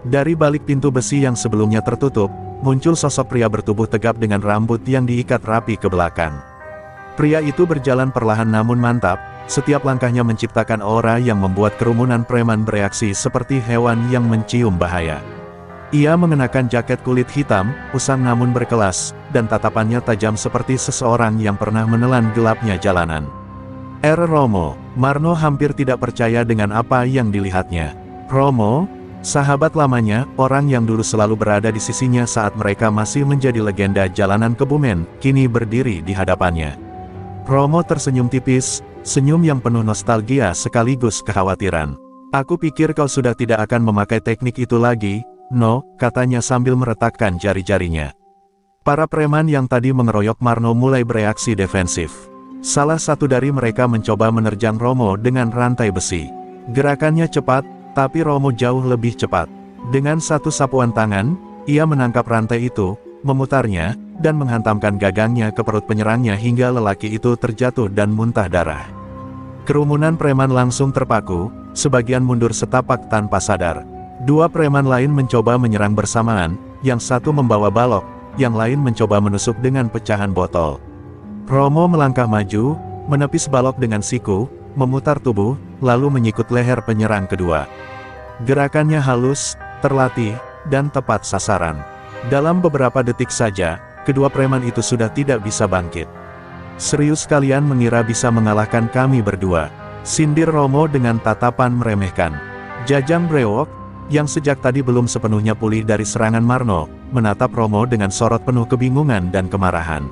Dari balik pintu besi yang sebelumnya tertutup, muncul sosok pria bertubuh tegap dengan rambut yang diikat rapi ke belakang. Pria itu berjalan perlahan namun mantap, setiap langkahnya menciptakan aura yang membuat kerumunan preman bereaksi seperti hewan yang mencium bahaya. Ia mengenakan jaket kulit hitam, usang namun berkelas, dan tatapannya tajam seperti seseorang yang pernah menelan gelapnya jalanan. Romo, Marno hampir tidak percaya dengan apa yang dilihatnya. Romo, sahabat lamanya, orang yang dulu selalu berada di sisinya saat mereka masih menjadi legenda jalanan Kebumen, kini berdiri di hadapannya. Romo tersenyum tipis, senyum yang penuh nostalgia sekaligus kekhawatiran. "Aku pikir kau sudah tidak akan memakai teknik itu lagi, No," katanya sambil meretakkan jari-jarinya. Para preman yang tadi mengeroyok Marno mulai bereaksi defensif. Salah satu dari mereka mencoba menerjang Romo dengan rantai besi. Gerakannya cepat, tapi Romo jauh lebih cepat. Dengan satu sapuan tangan, ia menangkap rantai itu, memutarnya, dan menghantamkan gagangnya ke perut penyerangnya hingga lelaki itu terjatuh dan muntah darah. Kerumunan preman langsung terpaku, sebagian mundur setapak tanpa sadar. Dua preman lain mencoba menyerang bersamaan, yang satu membawa balok, yang lain mencoba menusuk dengan pecahan botol. Romo melangkah maju, menepis balok dengan siku, memutar tubuh, lalu menyikut leher penyerang kedua. Gerakannya halus, terlatih, dan tepat sasaran. Dalam beberapa detik saja, kedua preman itu sudah tidak bisa bangkit. "Serius kalian mengira bisa mengalahkan kami berdua?" sindir Romo dengan tatapan meremehkan. Jajang Brewok, yang sejak tadi belum sepenuhnya pulih dari serangan Marno, menatap Romo dengan sorot penuh kebingungan dan kemarahan.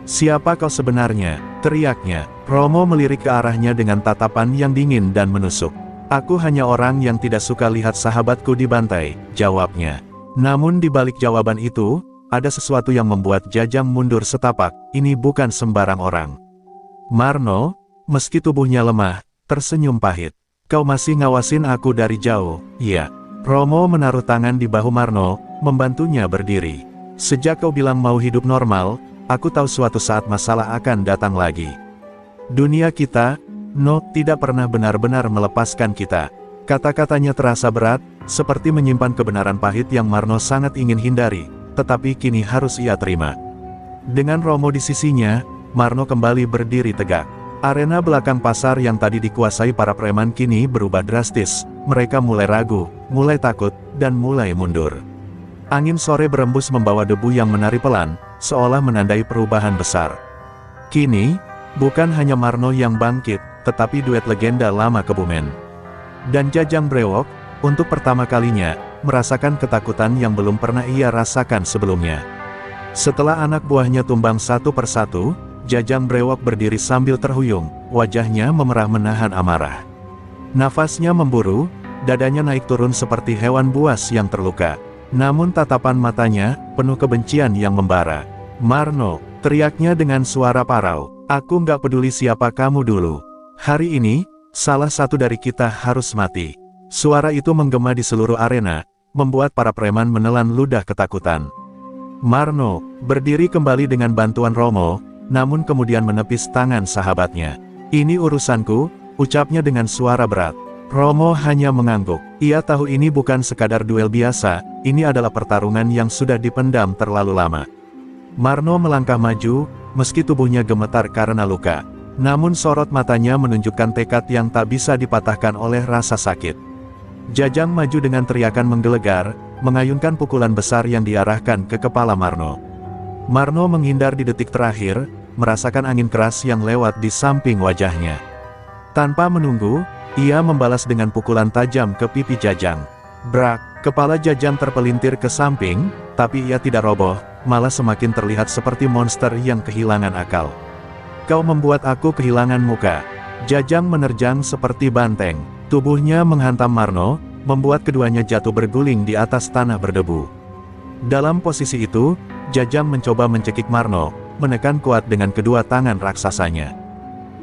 "Siapa kau sebenarnya?" teriaknya. Romo melirik ke arahnya dengan tatapan yang dingin dan menusuk. "Aku hanya orang yang tidak suka lihat sahabatku dibantai," jawabnya. Namun di balik jawaban itu, ada sesuatu yang membuat Jajang mundur setapak. Ini bukan sembarang orang. Marno, meski tubuhnya lemah, tersenyum pahit. "Kau masih ngawasin aku dari jauh, iya?" Romo menaruh tangan di bahu Marno, membantunya berdiri. "Sejak kau bilang mau hidup normal, aku tahu suatu saat masalah akan datang lagi. Dunia kita, No, tidak pernah benar-benar melepaskan kita." Kata-katanya terasa berat, seperti menyimpan kebenaran pahit yang Marno sangat ingin hindari, tetapi kini harus ia terima. Dengan Romo di sisinya, Marno kembali berdiri tegak. Arena belakang pasar yang tadi dikuasai para preman kini berubah drastis. Mereka mulai ragu, mulai takut, dan mulai mundur. Angin sore berembus membawa debu yang menari pelan, seolah menandai perubahan besar. Kini, bukan hanya Marno yang bangkit, tetapi duet legenda lama Kebumen dan Jajang Brewok, untuk pertama kalinya, merasakan ketakutan yang belum pernah ia rasakan sebelumnya. Setelah anak buahnya tumbang satu persatu, Jajang Brewok berdiri sambil terhuyung, wajahnya memerah menahan amarah. Nafasnya memburu, dadanya naik turun seperti hewan buas yang terluka. Namun tatapan matanya, penuh kebencian yang membara. "Marno," teriaknya dengan suara parau, "aku nggak peduli siapa kamu dulu. Hari ini, salah satu dari kita harus mati." Suara itu menggema di seluruh arena, membuat para preman menelan ludah ketakutan. Marno berdiri kembali dengan bantuan Romo, namun kemudian menepis tangan sahabatnya. "Ini urusanku," ucapnya dengan suara berat. Romo hanya mengangguk. Ia tahu ini bukan sekadar duel biasa, ini adalah pertarungan yang sudah dipendam terlalu lama. Marno melangkah maju, meski tubuhnya gemetar karena luka. Namun sorot matanya menunjukkan tekad yang tak bisa dipatahkan oleh rasa sakit. Jajang maju dengan teriakan menggelegar, mengayunkan pukulan besar yang diarahkan ke kepala Marno. Marno menghindar di detik terakhir, merasakan angin keras yang lewat di samping wajahnya. Tanpa menunggu, ia membalas dengan pukulan tajam ke pipi Jajang. Brak, kepala Jajang terpelintir ke samping, tapi ia tidak roboh, malah semakin terlihat seperti monster yang kehilangan akal. "Kau membuat aku kehilangan muka." Jajang menerjang seperti banteng. Tubuhnya menghantam Marno, membuat keduanya jatuh berguling di atas tanah berdebu. Dalam posisi itu, Jajang mencoba mencekik Marno, menekan kuat dengan kedua tangan raksasanya.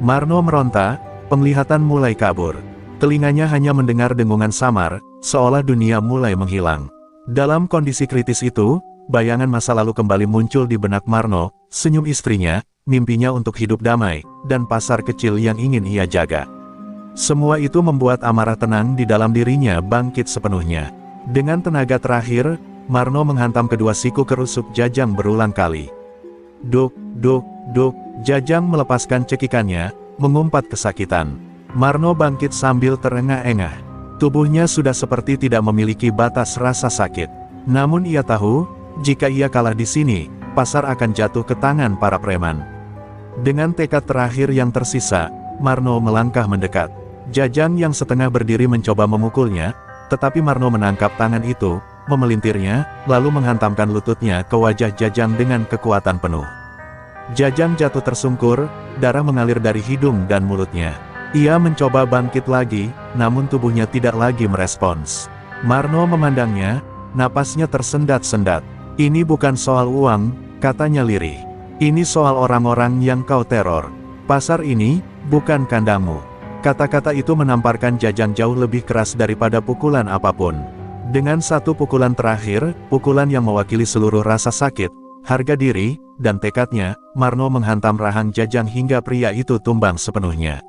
Marno meronta, penglihatan mulai kabur. Telinganya hanya mendengar dengungan samar, seolah dunia mulai menghilang. Dalam kondisi kritis itu, bayangan masa lalu kembali muncul di benak Marno, senyum istrinya, mimpinya untuk hidup damai, dan pasar kecil yang ingin ia jaga. Semua itu membuat amarah tenang di dalam dirinya bangkit sepenuhnya. Dengan tenaga terakhir, Marno menghantam kedua siku kerusuk Jajang berulang kali. Duk, duk, duk, Jajang melepaskan cekikannya, mengumpat kesakitan. Marno bangkit sambil terengah-engah. Tubuhnya sudah seperti tidak memiliki batas rasa sakit. Namun ia tahu, jika ia kalah di sini, pasar akan jatuh ke tangan para preman. Dengan tekad terakhir yang tersisa, Marno melangkah mendekat. Jajang yang setengah berdiri mencoba memukulnya, tetapi Marno menangkap tangan itu, memelintirnya, lalu menghantamkan lututnya ke wajah Jajang dengan kekuatan penuh. Jajang jatuh tersungkur, darah mengalir dari hidung dan mulutnya. Ia mencoba bangkit lagi, namun tubuhnya tidak lagi merespons. Marno memandangnya, napasnya tersendat-sendat. "Ini bukan soal uang," katanya lirih. "Ini soal orang-orang yang kau teror. Pasar ini, bukan kandangmu." Kata-kata itu menamparkan Jajang jauh lebih keras daripada pukulan apapun. Dengan satu pukulan terakhir, pukulan yang mewakili seluruh rasa sakit, harga diri, dan tekadnya, Marno menghantam rahang Jajang hingga pria itu tumbang sepenuhnya.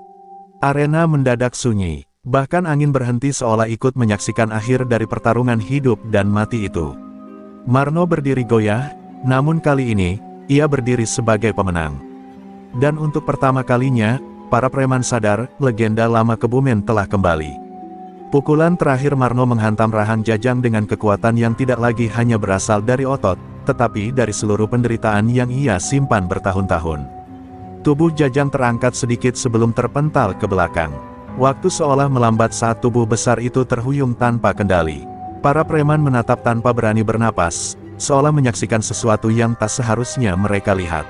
Arena mendadak sunyi, bahkan angin berhenti seolah ikut menyaksikan akhir dari pertarungan hidup dan mati itu. Marno berdiri goyah, namun kali ini, ia berdiri sebagai pemenang. Dan untuk pertama kalinya, para preman sadar, legenda lama Kebumen telah kembali. Pukulan terakhir Marno menghantam rahang Jajang dengan kekuatan yang tidak lagi hanya berasal dari otot, tetapi dari seluruh penderitaan yang ia simpan bertahun-tahun. Tubuh Jajang terangkat sedikit sebelum terpental ke belakang. Waktu seolah melambat saat tubuh besar itu terhuyung tanpa kendali. Para preman menatap tanpa berani bernapas, seolah menyaksikan sesuatu yang tak seharusnya mereka lihat.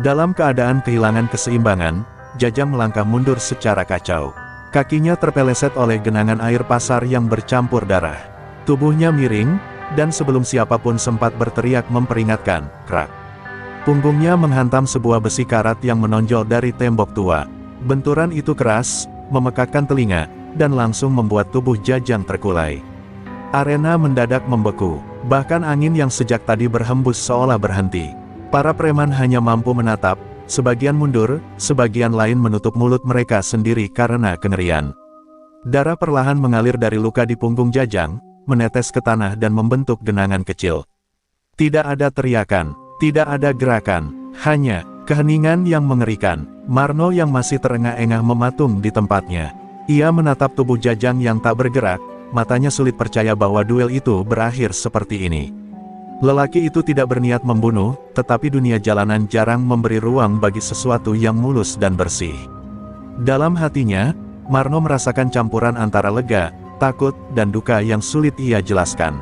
Dalam keadaan kehilangan keseimbangan, Jajang melangkah mundur secara kacau. Kakinya terpeleset oleh genangan air pasar yang bercampur darah. Tubuhnya miring, dan sebelum siapapun sempat berteriak memperingatkan, krak. Punggungnya menghantam sebuah besi karat yang menonjol dari tembok tua. Benturan itu keras, memekakkan telinga, dan langsung membuat tubuh Jajang terkulai. Arena mendadak membeku, bahkan angin yang sejak tadi berhembus seolah berhenti. Para preman hanya mampu menatap, sebagian mundur, sebagian lain menutup mulut mereka sendiri karena kengerian. Darah perlahan mengalir dari luka di punggung Jajang, menetes ke tanah dan membentuk genangan kecil. Tidak ada teriakan, tidak ada gerakan, hanya keheningan yang mengerikan. Marno yang masih terengah-engah mematung di tempatnya. Ia menatap tubuh Jajang yang tak bergerak, matanya sulit percaya bahwa duel itu berakhir seperti ini. Lelaki itu tidak berniat membunuh, tetapi dunia jalanan jarang memberi ruang bagi sesuatu yang mulus dan bersih. Dalam hatinya, Marno merasakan campuran antara lega, takut, dan duka yang sulit ia jelaskan.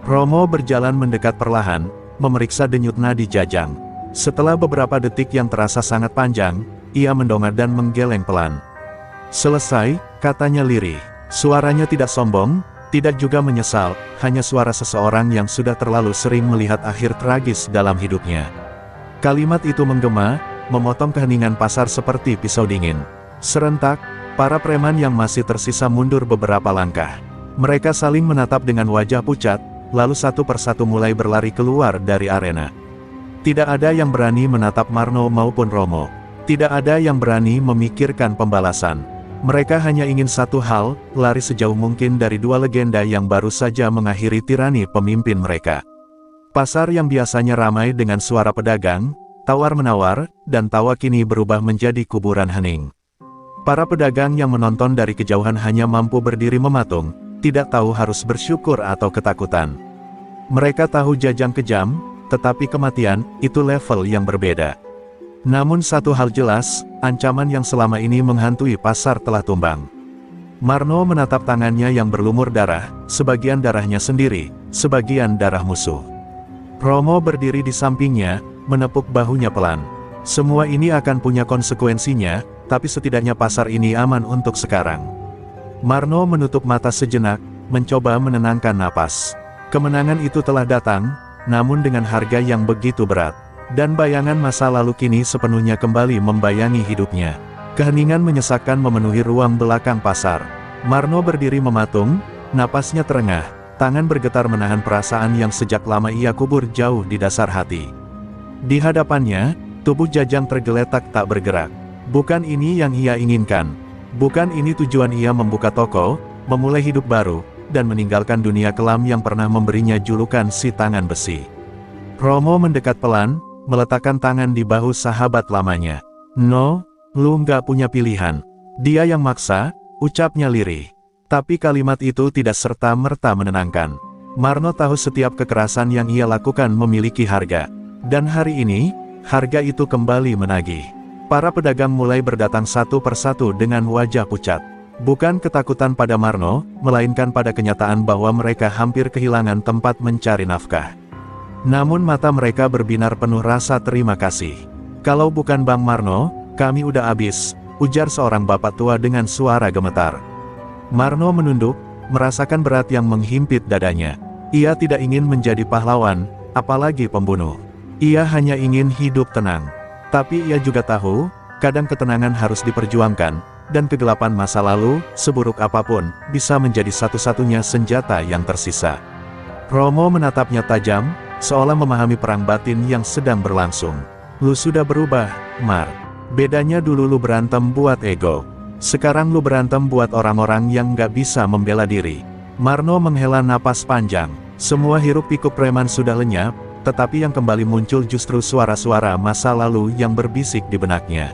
Romo berjalan mendekat perlahan, memeriksa denyut nadi Jajang. Setelah beberapa detik yang terasa sangat panjang, ia mendongak dan menggeleng pelan. "Selesai," katanya lirih. Suaranya tidak sombong, tidak juga menyesal, hanya suara seseorang yang sudah terlalu sering melihat akhir tragis dalam hidupnya. Kalimat itu menggema, memotong keheningan pasar seperti pisau dingin. Serentak, para preman yang masih tersisa mundur beberapa langkah. Mereka saling menatap dengan wajah pucat, lalu satu persatu mulai berlari keluar dari arena. Tidak ada yang berani menatap Marno maupun Romo. Tidak ada yang berani memikirkan pembalasan. Mereka hanya ingin satu hal, lari sejauh mungkin dari dua legenda yang baru saja mengakhiri tirani pemimpin mereka. Pasar yang biasanya ramai dengan suara pedagang, tawar-menawar, dan tawa kini berubah menjadi kuburan hening. Para pedagang yang menonton dari kejauhan hanya mampu berdiri mematung, tidak tahu harus bersyukur atau ketakutan. Mereka tahu Jajang kejam, tetapi kematian, itu level yang berbeda. Namun satu hal jelas, ancaman yang selama ini menghantui pasar telah tumbang. Marno menatap tangannya yang berlumur darah, sebagian darahnya sendiri, sebagian darah musuh. Romo berdiri di sampingnya, menepuk bahunya pelan. Semua ini akan punya konsekuensinya, tapi setidaknya pasar ini aman untuk sekarang. Marno menutup mata sejenak, mencoba menenangkan napas. Kemenangan itu telah datang, namun dengan harga yang begitu berat. Dan bayangan masa lalu kini sepenuhnya kembali membayangi hidupnya. Keheningan menyesakkan memenuhi ruang belakang pasar. Marno berdiri mematung, napasnya terengah, tangan bergetar menahan perasaan yang sejak lama ia kubur jauh di dasar hati. Di hadapannya, tubuh Jajang tergeletak tak bergerak. Bukan ini yang ia inginkan. Bukan ini tujuan ia membuka toko, memulai hidup baru, dan meninggalkan dunia kelam yang pernah memberinya julukan si tangan besi. Romo mendekat pelan, meletakkan tangan di bahu sahabat lamanya. "No, lu nggak punya pilihan." "Dia yang maksa," ucapnya lirih. Tapi kalimat itu tidak serta-merta menenangkan. Marno tahu setiap kekerasan yang ia lakukan memiliki harga. Dan hari ini, harga itu kembali menagih. Para pedagang mulai berdatang satu persatu dengan wajah pucat. Bukan ketakutan pada Marno, melainkan pada kenyataan bahwa mereka hampir kehilangan tempat mencari nafkah. Namun mata mereka berbinar penuh rasa terima kasih. "Kalau bukan Bang Marno, kami udah habis," ujar seorang bapak tua dengan suara gemetar. Marno menunduk, merasakan berat yang menghimpit dadanya. Ia tidak ingin menjadi pahlawan, apalagi pembunuh. Ia hanya ingin hidup tenang. Tapi ia juga tahu, kadang ketenangan harus diperjuangkan, dan kegelapan masa lalu, seburuk apapun, bisa menjadi satu-satunya senjata yang tersisa. Romo menatapnya tajam, seolah memahami perang batin yang sedang berlangsung. "Lu sudah berubah, Mar. Bedanya dulu lu berantem buat ego. Sekarang lu berantem buat orang-orang yang gak bisa membela diri." Marno menghela napas panjang. Semua hiruk-pikuk preman sudah lenyap, tetapi yang kembali muncul justru suara-suara masa lalu yang berbisik di benaknya.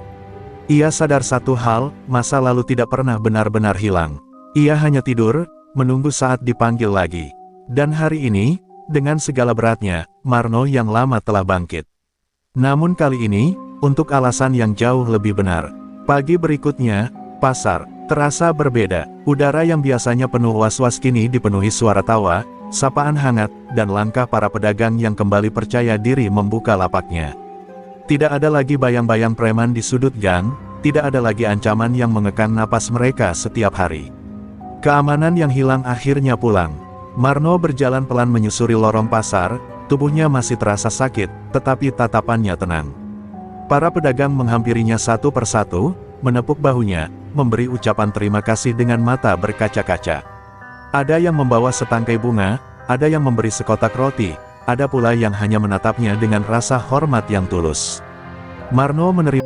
Ia sadar satu hal, masa lalu tidak pernah benar-benar hilang. Ia hanya tidur, menunggu saat dipanggil lagi. Dan hari ini, dengan segala beratnya, Marno yang lama telah bangkit. Namun kali ini, untuk alasan yang jauh lebih benar. Pagi berikutnya, pasar terasa berbeda. Udara yang biasanya penuh was-was kini dipenuhi suara tawa, sapaan hangat, dan langkah para pedagang yang kembali percaya diri membuka lapaknya. Tidak ada lagi bayang-bayang preman di sudut gang, tidak ada lagi ancaman yang mengekang napas mereka setiap hari. Keamanan yang hilang akhirnya pulang. Marno berjalan pelan menyusuri lorong pasar, tubuhnya masih terasa sakit, tetapi tatapannya tenang. Para pedagang menghampirinya satu persatu, menepuk bahunya, memberi ucapan terima kasih dengan mata berkaca-kaca. Ada yang membawa setangkai bunga, ada yang memberi sekotak roti, ada pula yang hanya menatapnya dengan rasa hormat yang tulus. Marno menerima